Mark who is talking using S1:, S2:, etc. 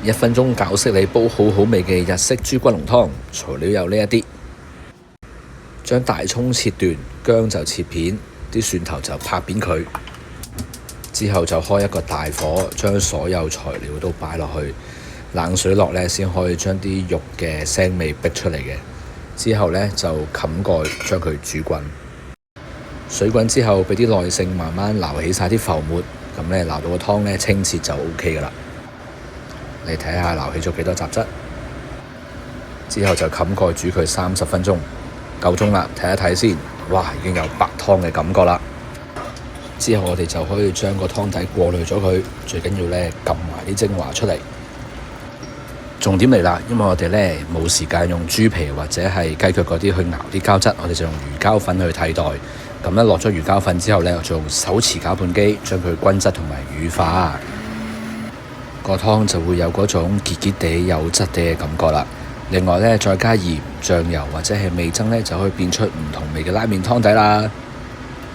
S1: 1分鐘教識你煲好好味嘅日式豬骨濃湯，材料有呢一啲：將大葱切段，薑就切片，啲蒜頭就拍扁佢。之後就開一個大火，將所有材料都擺落去，冷水落呢，先可以將啲肉嘅腥味逼出嚟嘅。之後呢，就冚蓋將佢煮滾，水滾之後俾啲耐性慢慢撈起晒啲浮沫，咁呢，撈到個湯呢清澈就 OK 噶啦。你睇下撈起咗幾多雜質，之後就冚蓋煮佢30分鐘，夠鐘啦，睇一睇先。哇，已經有白湯嘅感覺啦。之後我哋就可以將個湯底過濾咗佢，最緊要呢，撳埋啲精華出嚟。重點嚟啦，因為我哋呢冇時間用豬皮或者係雞腳嗰啲去熬啲膠質，我哋就用魚膠粉去替代。咁呢，落咗魚膠粉之後呢，我就用手持攪拌機將佢均質同埋乳化，個湯就會有嗰種結結地有質地嘅感覺啦。另外呢，再加鹽、醬油或者係味噌呢，就可以變出唔同味嘅拉麵湯底啦。